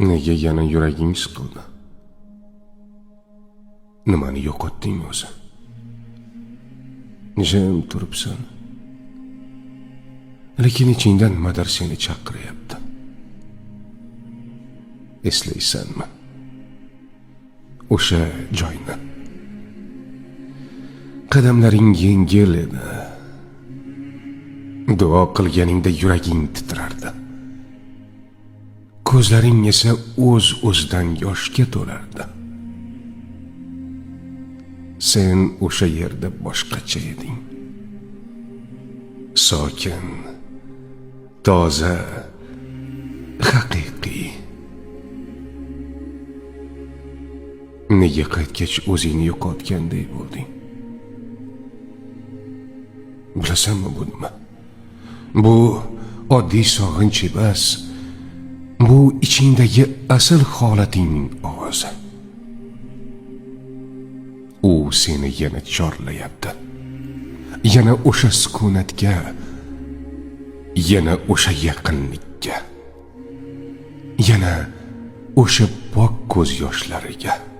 Nega yana yuraging siqildi? Nimani yo'qotding o'zi? Jim turibsan. Lekin ichingdan nimadir seni chaqiryapti. Eslaysanmi? O'sha joyni. Qadamlaring yengil edi. Duo qilganingda yuraging titrardi. Ko'zlaring esa o'z-o'zidan yoshga to'lardi. Sen o'sha yerda boshqacha eding. Sokin, toza, haqiqiy. Nega qaytgach o'zingni yo'qotgandek bo'lding? Bilasanmi bu nima? Bu oddiy sog'inch emas. Bu ichingdagi asl holatingning ovozi. U seni yana chorlayapti. Yana o'sha sukunatga, yana o'sha yaqinlikka, yana o'sha pok ko'z yoshlariga.